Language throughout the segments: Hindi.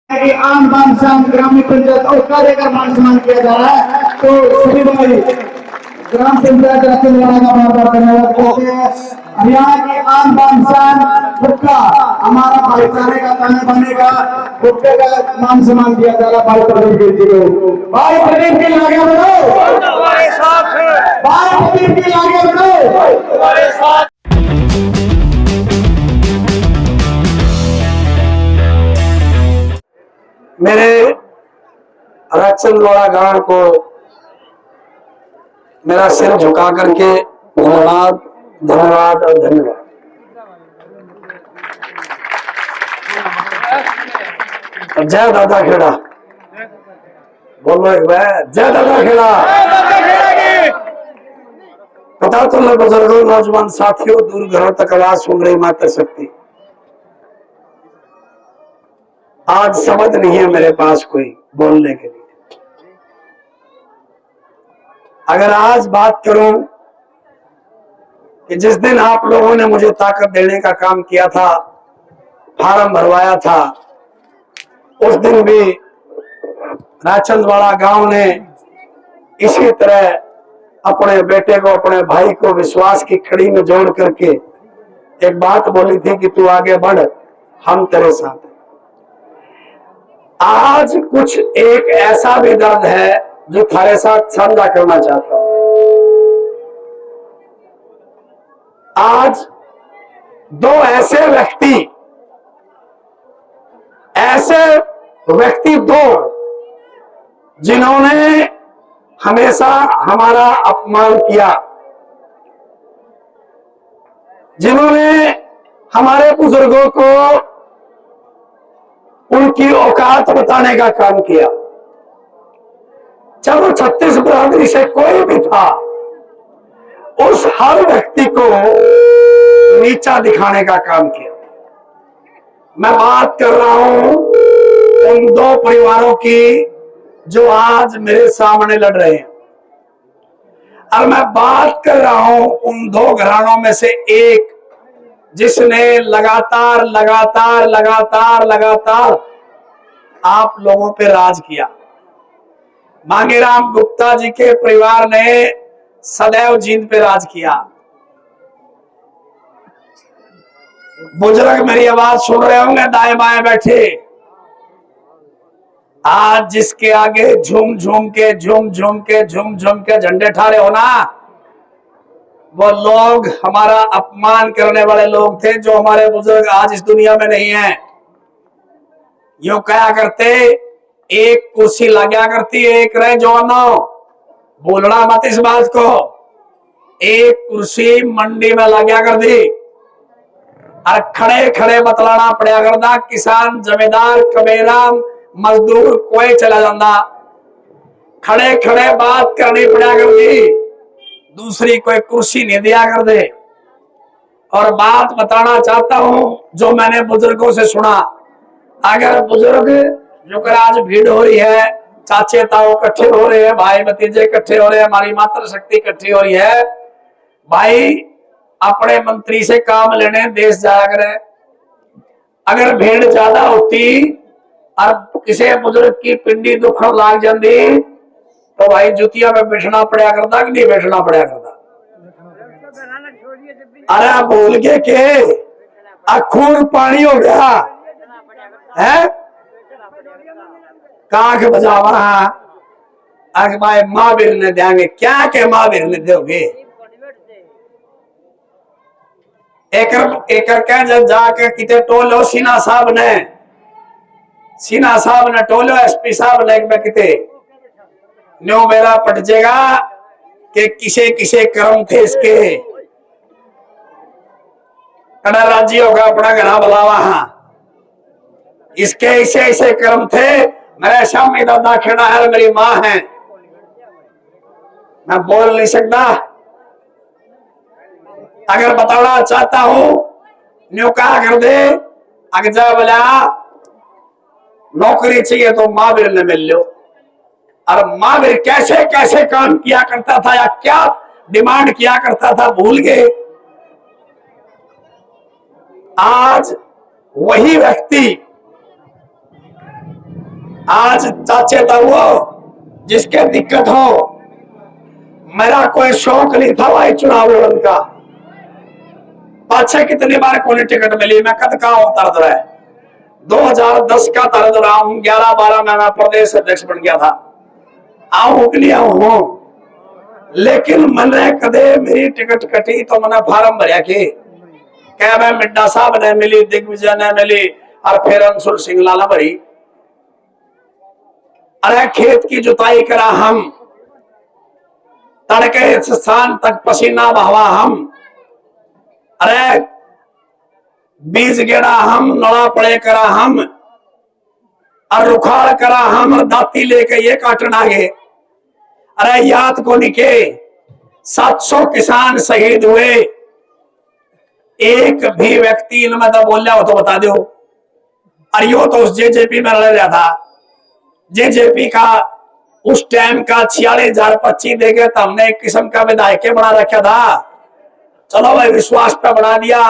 कि आम बान शान ग्रामीण पंचायत और कार्य का मान सम्मान किया जा रहा है। तो सभी भाई ग्राम पंचायत रतनवाड़ा का बार बार धन्यवाद करते हैं। हरियाणा की आम बान शान हुक्का हमारा भाईचारे का ताना बनेगा। हुक्के का मान सम्मान किया जा रहा है भाई प्रदीप जी को। भाई प्रदीप जी आगे बढ़ो, तुम्हारे साथ है। भाई प्रदीप जी आगे बढ़ो, तुम्हारे साथ। मेरे रतनवाड़ा गांव को मेरा सिर झुका करके धन्यवाद धन्यवाद और धन्यवाद। जय दादा खेड़ा बोलो एक बार, जय दादा खेड़ा। पता तो मैं बुजुर्गों नौजवान साथियों दूर घरों तक आवाज सुन रही माता शक्ति। आज शब्द नहीं है मेरे पास कोई बोलने के लिए। अगर आज बात करूं कि जिस दिन आप लोगों ने मुझे ताकत देने का काम किया था, फार्म भरवाया था, उस दिन भी रतनवाड़ा गांव ने इसी तरह अपने बेटे को, अपने भाई को विश्वास की कड़ी में जोड़ करके एक बात बोली थी कि तू आगे बढ़, हम तेरे साथ। आज कुछ एक ऐसा भी दर्द है जो थारे साथ साझा करना चाहता हूं। आज दो ऐसे व्यक्ति दो जिन्होंने हमेशा हमारा अपमान किया, जिन्होंने हमारे बुजुर्गों को उनकी औकात बताने का काम किया। चलो 36 बरादरी से कोई भी था, उस हर व्यक्ति को नीचा दिखाने का काम किया। मैं बात कर रहा हूं उन दो परिवारों की जो आज मेरे सामने लड़ रहे हैं, और मैं बात कर रहा हूं उन दो घरानों में से एक जिसने लगातार लगातार लगातार लगातार आप लोगों पे राज किया। मांगेराम गुप्ता जी के परिवार ने सदैव जींद पे राज किया। बुजुर्ग मेरी आवाज सुन रहे होंगे दाएं बाएं बैठे। आज जिसके आगे झूम झूम के झंडे ठारे हो ना, वो लोग हमारा अपमान करने वाले लोग थे, जो हमारे बुजुर्ग आज इस दुनिया में नहीं है। यूं कहा करते, एक कुर्सी लगा करती एक रहे जवानों, बोलना मत इस बात को। एक कुर्सी मंडी में लगा कर दी और खड़े खड़े बतलाना पड़ा करता, किसान जमींदार कबेरा मजदूर कोई चला जाता, खड़े खड़े बात करनी पड़ा कर दी, दूसरी कोई कुर्सी नहीं दिया कर दे। और बात बताना चाहता हूं जो मैंने बुजुर्गों से सुना। अगर बुजुर्ग जो कर आज भीड़ हो रही है, चाचे ताऊ इकट्ठे हो रहे हैं, भाई भतीजे इकट्ठे हो रहे हैं, हमारी मातृ शक्ति इकट्ठी हो रही है, भाई अपने मंत्री से काम लेने देश जाया करे। अगर भीड़ ज्यादा होती और किसी बुजुर्ग की पिंडी दुखन लाग जाती तो भाई जुतिया में बैठना पड़ा करता कि नहीं बैठना पड़ा करता। अरे बोल के खून पानी हो गया है, काख बजावा आगे भाई महावीर ने देंगे क्या के महावीर ने दोगे। एक जब जाके किते टोलो सिन्हा साहब ने टोलो एसपी साहब ने किते न्यू मेरा पट जाएगा कि किसे किसे कर्म थे इसके, कड़ा राज्य होगा अपना घरा बुलावा। हाँ इसके ऐसे ऐसे कर्म थे, मेरे शामी दादा खेड़ा है, मेरी माँ है, मैं बोल नहीं सकता। अगर बताना चाहता हूं न्यू कहा कर दे, अगर जा बोला नौकरी चाहिए तो महावीर ने मिल लो। और महावीर कैसे कैसे काम किया करता था या क्या डिमांड किया करता था भूल गए। आज वही व्यक्ति आज चाचे था वो जिसके दिक्कत हो, मेरा कोई शौक नहीं था भाई चुनाव लड़ने का। पाछे कितनी बार कोई टिकट मिली, मैं कद का हूं तरद रहा है। 2010 का तरद रहा हूं, 11-12 में मैं प्रदेश अध्यक्ष बन गया था। आऊं के लिए हूं, लेकिन मैंने कदे मेरी टिकट कटी तो मैंने फार्म भरिया की क्या मैं मिड्डा साहब ने मिली, दिग्विजय ने मिली और फिर अंशुल सिंगला ने भरी। अरे खेत की जुताई करा हम, तड़के स्थान तक पसीना बहवा हम, अरे बीज गेड़ा हम, नड़ा पड़े करा हम, और रुखाड़ करा हम, दाती लेके ये काटना है। अरे याद को निके 700 किसान शहीद हुए, एक भी व्यक्ति इनमें तो बोल हो तो बता दो। और यो तो उस जेजेपी में लड़ रहा था, जेजेपी का उस टाइम का 46,025 देके तो हमने एक किस्म का विधायक बना रखा था। चलो भाई विश्वास पे बढ़ा दिया।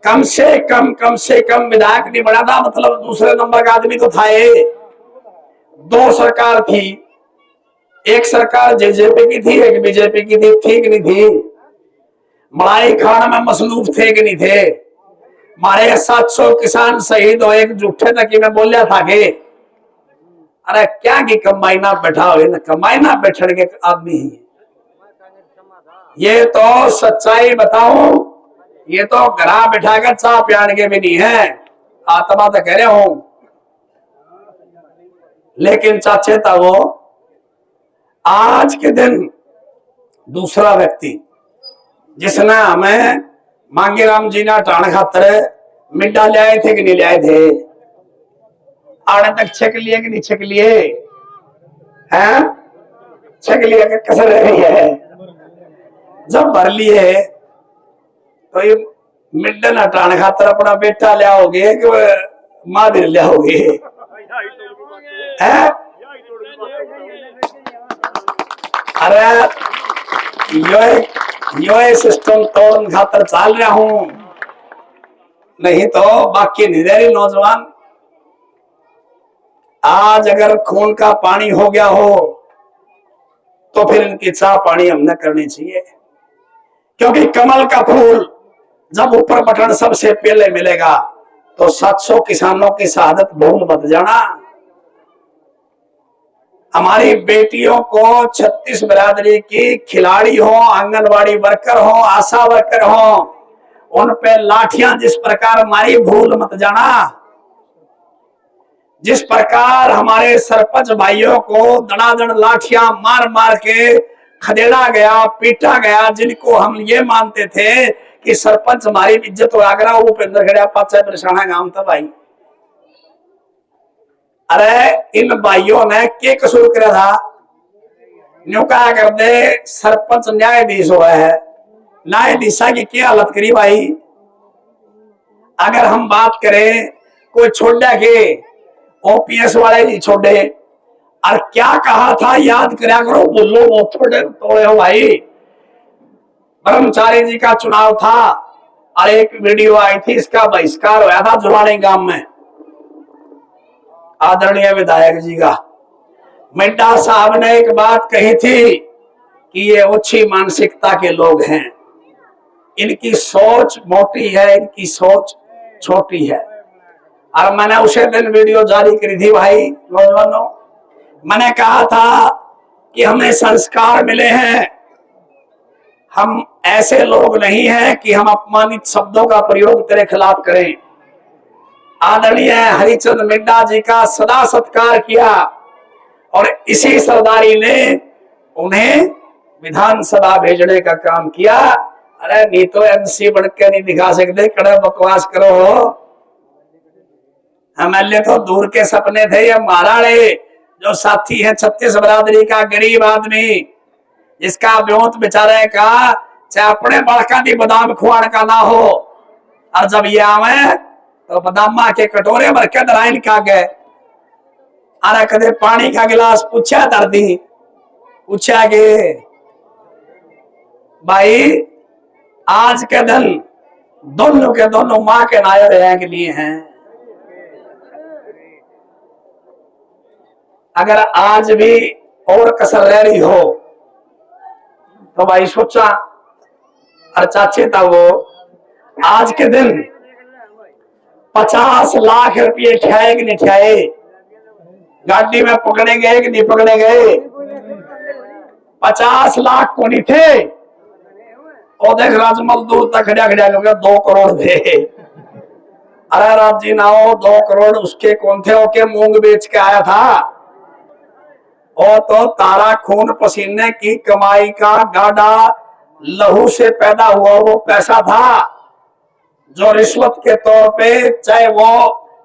कम से कम विधायक नहीं बना था, मतलब दूसरे नंबर का आदमी तो था। ये 2 सरकार थी, एक सरकार जेजेपी की थी, एक बीजेपी की थी। ठीक नहीं थी, मलाई खान में मसलूफ थे कि नहीं थे। हमारे 700 किसान शहीद हो, एक झूठे तक में बोलिया था कि अरे क्या की कमाई ना बैठा हो, कमाई ना बैठने के आदमी ही। ये तो सच्चाई बताऊं, ये तो घरा बैठा कर चाह पियान के भी नहीं है, आत्मा तो कह रहे हूं। लेकिन चाचे था वो, आज के दिन दूसरा व्यक्ति जिसने हमें मांगीराम जी ने टाण खातर मिड्डा ले आए थे कि नहीं ले आए थे, आने तक छक लिए कि नहीं छक लिए हैं, छक लिया कि कसर रही है। जब भर लिए तो ये मिड्डा न टाण खातर अपना बेटा ले आओगे कि माँ भी ले आओगे है। अरे यो सिस्टम तोड़न खातर चाल रहा हूं, नहीं तो बाकी नहीं रह रही नौजवान। आज अगर खून का पानी हो गया हो तो फिर इनकी चाह पानी हमने करनी चाहिए, क्योंकि कमल का फूल जब ऊपर बटन सबसे पहले मिलेगा तो 700 किसानों की शहादत भूल मत जाना। हमारी बेटियों को 36 बिरादरी की खिलाड़ी हो, आंगनवाड़ी वर्कर हो, आशा वर्कर हो, उन पे लाठियां जिस प्रकार मारी भूल मत जाना। जिस प्रकार हमारे सरपंच भाइयों को दड़ादड़ लाठियां मार मार के खदेड़ा गया, पीटा गया, जिनको हम ये मानते थे कि सरपंच हमारी इज्जत आगरा भूपेंद्र खड़िया पाचा परेशाना गांव था भाई। अरे इन भाइयों ने क्या कसूर करा था, न्यू कहा कर दे सरपंच न्यायाधीश हुआ है, न्यायाधीशा की क्या हालत करी भाई। अगर हम बात करें कोई छोड़ा के ओपीएस वाले नहीं छोड़े, और क्या कहा था याद करा करो, बोलो वो थोड़े तोड़े हो भाई। ब्रह्मचारी जी का चुनाव था और एक वीडियो आई थी, इसका बहिष्कार हुआ था जुलानी गांव में आदरणीय विधायक जी का। मिड्डा साहब ने एक बात कही थी कि ये अच्छी मानसिकता के लोग हैं, इनकी सोच मोटी है, इनकी सोच छोटी है। और मैंने उसे दिन वीडियो जारी करी थी भाई नौजवानों, मैंने कहा था कि हमें संस्कार मिले हैं, हम ऐसे लोग नहीं हैं कि हम अपमानित शब्दों का प्रयोग तेरे खिलाफ करें। आदरणीय हरिचंद मिड्डा जी का सदा सत्कार किया और इसी सरदारी ने उन्हें विधानसभा भेजने का काम किया। अरे नहीं तो एमसी बनकर नहीं दिखा सकते, कड़े बकवास करो हो। एमएलए तो दूर के सपने थे। ये महाराणे जो साथी है 36 बिरादरी का गरीब आदमी, जिसका ब्योत बेचारे का चाहे अपने बड़का दी बादाम खुआन का ना हो, और जब ये आवे तो बादामा के कटोरे भर के दराइन खा गए। अरे कदे पानी का गिलास पूछा दर्दी, पूछा के भाई आज के दिन दोनों के दोनों माँ के नायर के लिए हैं। अगर आज भी और कसर रह रही हो तो भाई सोचा, और चाचे था वो आज के दिन 50 लाख रुपये ठियाए कि नहीं ठियाए, गाड़ी में पकड़े गए कि नहीं पकड़े गए। 50 लाख को नहीं थे, और देख राज मजदूर तक खड़ा खड़ा करके 2 करोड़ थे। अरे राज जी ना हो, 2 करोड़ उसके कौन थे, ओके मूंग बेच के आया था। और तो तारा खून पसीने की कमाई का गाढ़ा लहू से पैदा हुआ वो पैसा था, जो रिश्वत के तौर पे, चाहे वो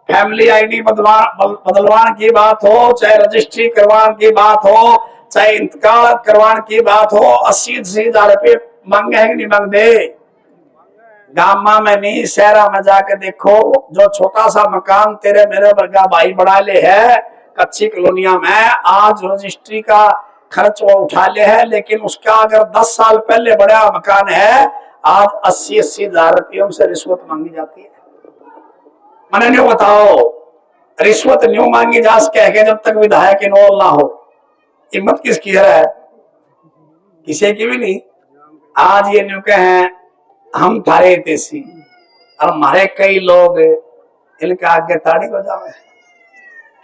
फैमिली आईडी बदलवान की बात हो, चाहे रजिस्ट्री करवाने की बात हो, चाहे इंतकाल करवाने की बात हो, 80-80 हजार रुपये मांगे हैं कि नहीं मांगते। गामा में नहीं, शहरा में जाके देखो, जो छोटा सा मकान तेरे मेरे वर्गा भाई बना ले है कच्ची कॉलोनिया में, आज रजिस्ट्री का खर्च वो उठा ले है, लेकिन उसका अगर 10 साल पहले बड़ा मकान है, आज 80-80 हजार रुपयों से रिश्वत मांगी जाती है। मैंने नहीं बताओ, रिश्वत न्यू मांगी जा सके जब तक विधायक इन्वॉल्व ना हो। हिम्मत किसकी है? किसी की भी नहीं। आज ये न्यू कहे हम थारे देसी, और हमारे कई लोग इनके आगे ताड़ी बजावे।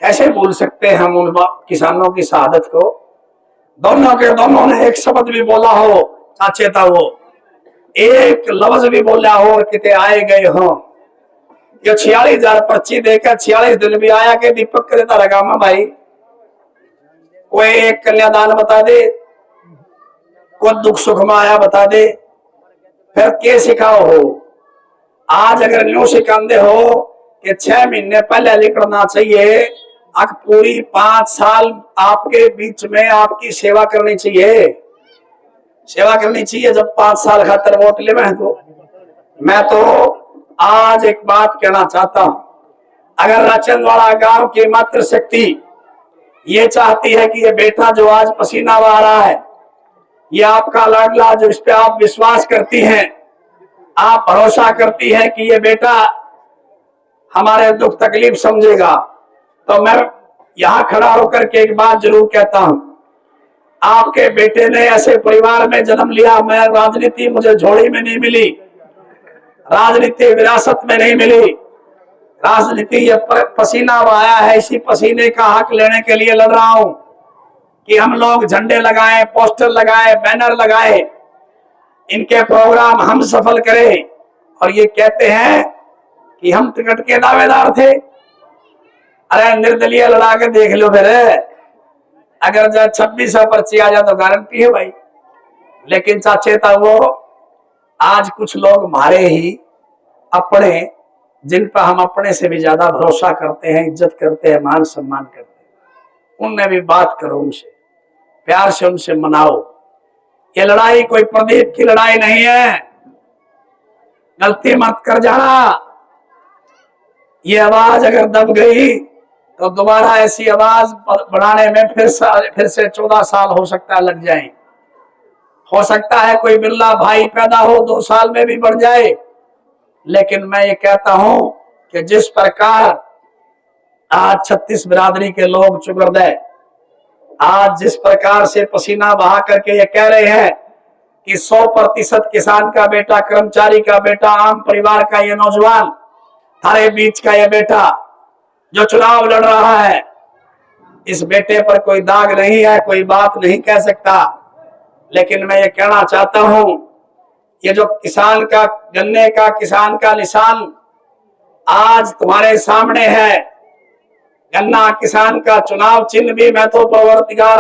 कैसे भूल सकते हैं हम उन किसानों की शहादत को। दोनों के दोनों ने एक शब्द भी बोला हो, चाचे था वो एक लफ्ज भी बोला हो और किते आए गए हो। ये 46,000 पर्ची देकर 46 दिन भी आया के दीपक के देता लगा मैं भाई, कोई एक कन्यादान बता दे, कोई दुख सुख में आया बता दे, फिर के सिखाओ हो। आज अगर न्यू सिखाते हो कि 6 महीने पहले निकलना चाहिए, अब पूरी 5 साल आपके बीच में आपकी सेवा करनी चाहिए, सेवा करनी चाहिए। जब 5 साल खातर वोट ले मैं तो आज एक बात कहना चाहता हूं, अगर राचंदवाड़ा गांव की मातृ शक्ति ये चाहती है कि ये बेटा जो आज पसीना बहा रहा है, ये आपका लाडला, जो इस पे आप विश्वास करती हैं, आप भरोसा करती हैं कि ये बेटा हमारे दुख तकलीफ समझेगा, तो मैं यहां खड़ा होकर के एक बात जरूर कहता हूं, आपके बेटे ने ऐसे परिवार में जन्म लिया। मैं राजनीति मुझे झोली में नहीं मिली, राजनीति विरासत में नहीं मिली, राजनीति ये पसीना बहाया है, इसी पसीने का हक लेने के लिए लड़ रहा हूं कि हम लोग झंडे लगाए, पोस्टर लगाए, बैनर लगाए, इनके प्रोग्राम हम सफल करें। और ये कहते हैं कि हम टिकट के दावेदार थे। अरे निर्दलीय लड़ा के देख लो फिर, अगर 2600 पर्ची आ जाए तो गारंटी है भाई। लेकिन चाचे था वो आज कुछ लोग मारे ही अपने, जिन पर हम अपने से भी ज्यादा भरोसा करते हैं, इज्जत करते हैं, मान सम्मान करते हैं, उनने भी बात करो, उनसे प्यार से उनसे मनाओ। ये लड़ाई कोई प्रदीप की लड़ाई नहीं है, गलती मत कर जाना। ये आवाज अगर दब गई तो दोबारा ऐसी आवाज बढ़ाने में फिर से 14 साल हो सकता है लग जाए। हो सकता है कोई बिरला भाई पैदा हो 2 साल में भी बढ़ जाए। लेकिन मैं ये कहता हूं कि जिस प्रकार आज 36 बिरादरी के लोग चुकर दे, आज जिस प्रकार से पसीना बहा करके ये कह रहे हैं कि 100% किसान का बेटा, कर्मचारी का बेटा, आम परिवार का ये नौजवान, थारे बीच का ये बेटा जो चुनाव लड़ रहा है, इस बेटे पर कोई दाग नहीं है, कोई बात नहीं कह सकता। लेकिन मैं ये कहना चाहता हूं, ये जो किसान का, गन्ने का किसान का निशान आज तुम्हारे सामने है, गन्ना किसान का चुनाव चिन्ह भी मैं तो परवरदिगार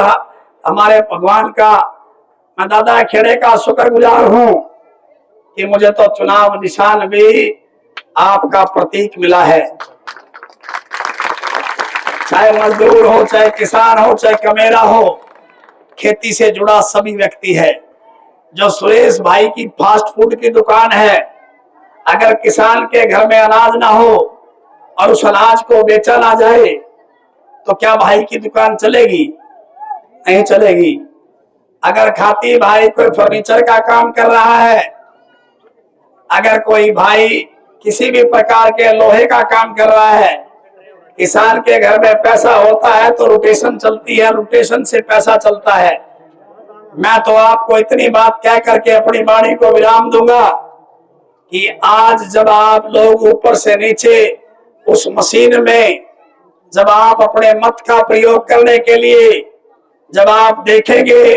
हमारे भगवान का, मैं दादा खेड़े का शुक्रगुजार हूं कि मुझे तो चुनाव निशान भी आपका प्रतीक मिला है। चाहे मजदूर हो, चाहे किसान हो, चाहे कमेरा हो, खेती से जुड़ा सभी व्यक्ति है। जो सुरेश भाई की फास्ट फूड की दुकान है, अगर किसान के घर में अनाज ना हो और उस अनाज को बेचा ना जाए तो क्या भाई की दुकान चलेगी? नहीं चलेगी। अगर खाती भाई कोई फर्नीचर का काम कर रहा है, अगर कोई भाई किसी भी प्रकार के लोहे का काम कर रहा है, किसान के घर में पैसा होता है तो रोटेशन चलती है, रोटेशन से पैसा चलता है। मैं तो आपको इतनी बात कह करके अपनी वाणी को विराम दूंगा कि आज जब आप लोग ऊपर से नीचे उस मशीन में जब आप अपने मत का प्रयोग करने के लिए जब आप देखेंगे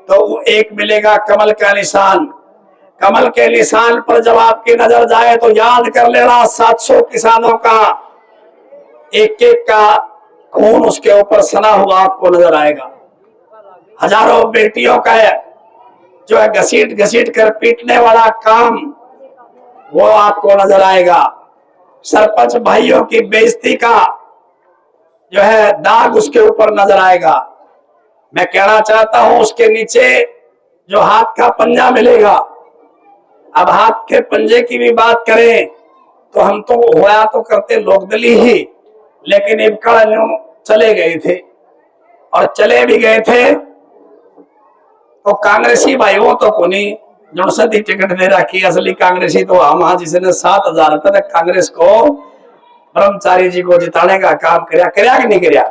तो एक मिलेगा कमल का निशान। कमल के निशान पर जब आपकी नजर जाए तो याद कर लेना 700 किसानों का एक एक का खून उसके ऊपर सना हुआ आपको नजर आएगा। हजारों बेटियों का जो है घसीट घसीट कर पीटने वाला काम वो आपको नजर आएगा। सरपंच भाइयों की बेइज्जती का जो है दाग उसके ऊपर नजर आएगा। मैं कहना चाहता हूं उसके नीचे जो हाथ का पंजा मिलेगा। अब हाथ के पंजे की भी बात करें तो हम तो होया तो करते लोकदली ही, लेकिन इबका चले गए थे और चले भी गए थे तो कांग्रेसी भाइयों तो कोनी जो सदी टिकट दे रखी। असली कांग्रेसी तो हम हाँ जिसने 7,000 रुपए तक कांग्रेस को ब्रह्मचारी जी को जिताने का काम कराया कि नहीं कराया।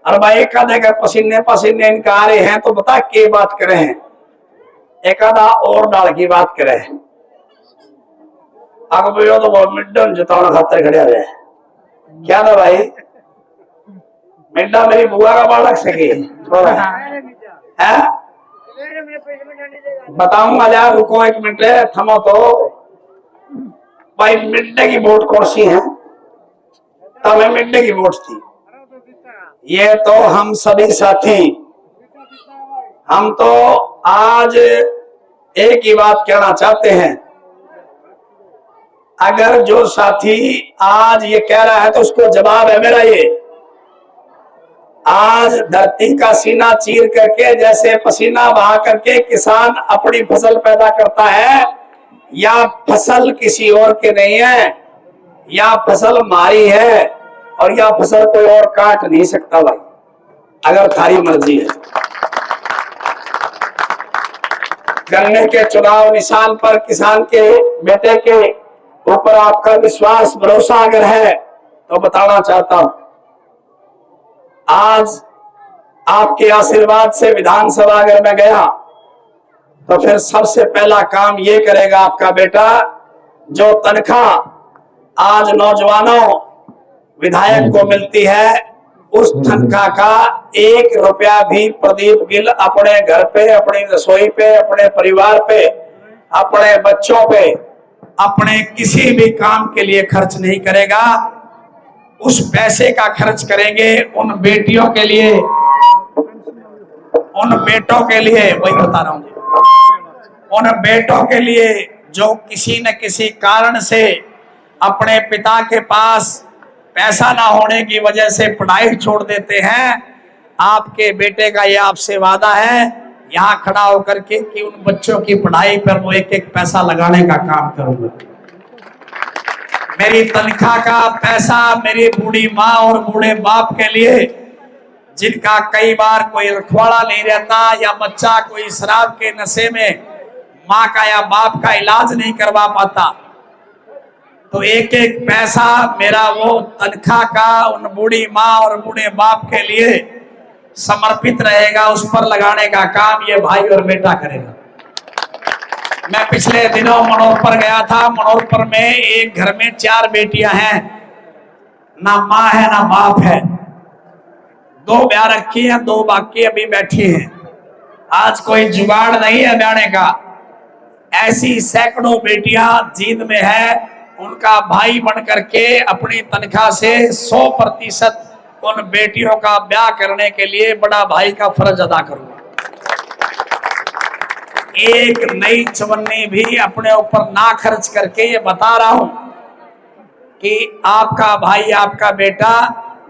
और भाई एक आधे का पसीने पसीने इनका आ रहे हैं तो बता के बात करे हैं, एक आधा और डाल की बात करे अगर तो वो मिडन जिताना खातर खड़े रहे क्या था भाई। मिड्डा मेरी बुआ का बालक सके है बताऊंगा यार, रुको एक मिनट थमो तो भाई। मिड्डे की वोट कौन सी है? तब मिड्डे की वोट थी। ये तो हम सभी साथी हम तो आज एक ही बात कहना चाहते हैं। अगर जो साथी आज ये कह रहा है तो उसको जवाब है मेरा ये। आज धरती का सीना चीर करके जैसे पसीना बहा करके किसान अपनी फसल पैदा करता है, या फसल किसी और के नहीं है, या फसल हमारी है और या फसल कोई और काट नहीं सकता भाई, अगर थारी मर्जी है। गन्ने के चुनाव निशान पर किसान के बेटे के ऊपर आपका विश्वास भरोसा अगर है तो बताना चाहता हूं, आज आपके आशीर्वाद से विधानसभा अगर मैं गया तो फिर सबसे पहला काम ये करेगा आपका बेटा, जो तनख्वाह आज नौजवानों विधायक को मिलती है उस तनख्वाह का 1 रुपया भी प्रदीप गिल अपने घर पे, अपनी रसोई पे, अपने परिवार पे, अपने बच्चों पे, अपने किसी भी काम के लिए खर्च नहीं करेगा। उस पैसे का खर्च करेंगे उन बेटियों के लिए, उन बेटों के लिए, वही बता रहा हूं, उन बेटों के लिए जो किसी न किसी कारण से अपने पिता के पास पैसा ना होने की वजह से पढ़ाई छोड़ देते हैं। आपके बेटे का यह आपसे वादा है यहाँ खड़ा होकर के कि उन बच्चों की पढ़ाई पर वो एक एक पैसा लगाने का काम करूंगा। मेरी तनख्वाह का पैसा मेरी बूढ़ी माँ और बूढ़े बाप के लिए, जिनका कई बार कोई रखवाड़ा नहीं रहता या बच्चा कोई शराब के नशे में माँ का या बाप का इलाज नहीं करवा पाता, तो एक एक पैसा मेरा वो तनख्वाह का उन बूढ़ी माँ और बूढ़े बाप के लिए समर्पित रहेगा। उस पर लगाने का काम ये भाई और बेटा करेगा। मैं पिछले दिनों मनोर पर गया था। मनोर पर में एक घर में 4 बेटियां हैं, ना माँ है ना बाप है। 2 ब्याह रखी हैं, 2 बाकी अभी बैठी हैं। आज कोई जुगाड़ नहीं है ब्याने का। ऐसी सैकड़ों बेटियां जींद में है। उनका भाई बन करके अपनी तनख्वाह से 100% उन बेटियों का ब्याह करने के लिए बड़ा भाई का फर्ज अदा करूंगा। एक नई चवन्नी भी अपने ऊपर ना खर्च करके ये बता रहा हूं कि आपका भाई आपका बेटा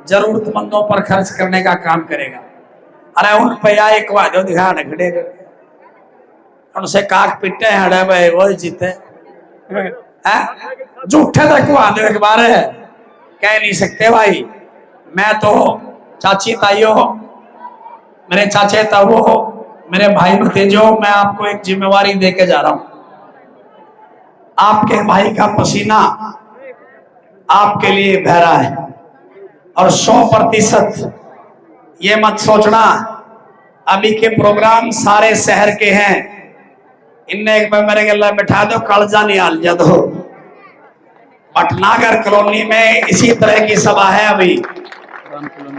जरूरतमंदों पर खर्च करने का काम करेगा। अरे उन पे एक वादो दिखा खड़े उनसे काक पिटे हड़े भाई वो जीते झूठे तक वादे एक बार है कह नहीं सकते भाई। मैं तो चाची ताइयों, मेरे चाचे ताऊ, मेरे भाई भतीजों, मैं आपको एक जिम्मेवारी देके जा रहा हूं। आपके भाई का पसीना आपके लिए बह रहा है। और 100% ये मत सोचना अभी के प्रोग्राम सारे शहर के हैं, इनने एक बार मेरे गला बिठा दो कालजा नहीं हाल जा दो। भटनागर कॉलोनी में इसी तरह की सभा है अभी।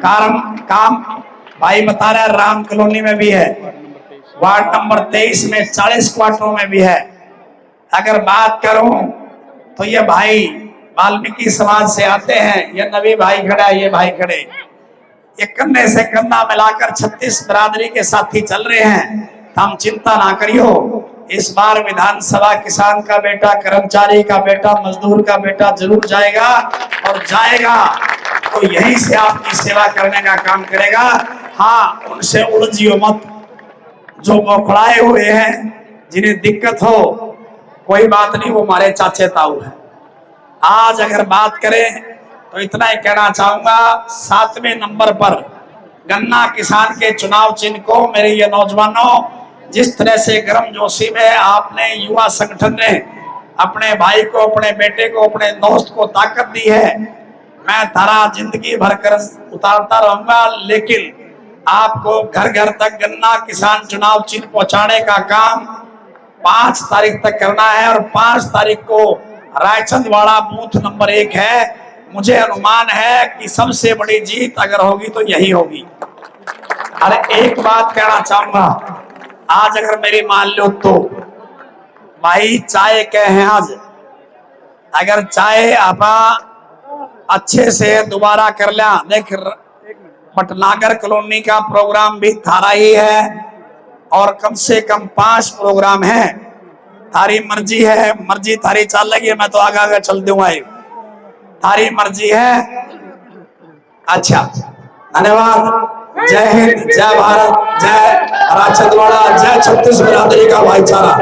काम भाई बता रहा है राम कॉलोनी में भी है, वार्ड नंबर 23 में 40 क्वार्टरों में भी है। अगर बात करूं तो ये भाई वाल्मीकि समाज से आते हैं, ये नबी भाई खड़ा है, ये भाई खड़े, ये कंधे से कंधा मिलाकर 36 बिरादरी के साथी चल रहे हैं। हम चिंता ना करियो, इस बार विधानसभा किसान का बेटा, कर्मचारी का बेटा, मजदूर का बेटा जरूर जाएगा, और जाएगा तो यहीं से आपकी सेवा करने का काम करेगा। हाँ, उनसे उलझियो मत, जो बौखलाए हुए हैं, जिन्हें दिक्कत हो, कोई बात नहीं, वो हमारे चाचे ताऊ है। आज अगर बात करें तो इतना ही कहना चाहूंगा, 7वें नंबर पर गन्ना किसान के चुनाव चिन्ह को मेरे ये नौजवानों, जिस तरह से गर्मजोशी में आपने युवा संगठन ने अपने भाई को, अपने बेटे को, अपने दोस्त को ताकत दी है, मैं धारा जिंदगी भर कर उतारता रहूंगा, लेकिन आपको घर घर तक गन्ना किसान चुनाव चिन्ह पहुंचाने का काम 5 तारीख तक करना है। और 5 तारीख को रायचंदवाड़ा बूथ नंबर 1 है। मुझे अनुमान है कि सबसे बड़ी जीत अगर होगी तो यही होगी। अरे एक बात कहना चाहूंगा, आज अगर मेरी मान लो तो भाई चाय के हैं आज, अगर चाय आप अच्छे से दोबारा कर लिया, देख भटनागर कॉलोनी का प्रोग्राम भी थारा ही है, और कम से कम 5 प्रोग्राम है। थारी मर्जी है, मर्जी थारी चल लगी, मैं तो आगे आगे चल दूंगा, थारी मर्जी है। अच्छा, धन्यवाद। जय हिंद, जय भारत, जय राजछंदवाड़ा, जय 36 बिरादरी का भाईचारा।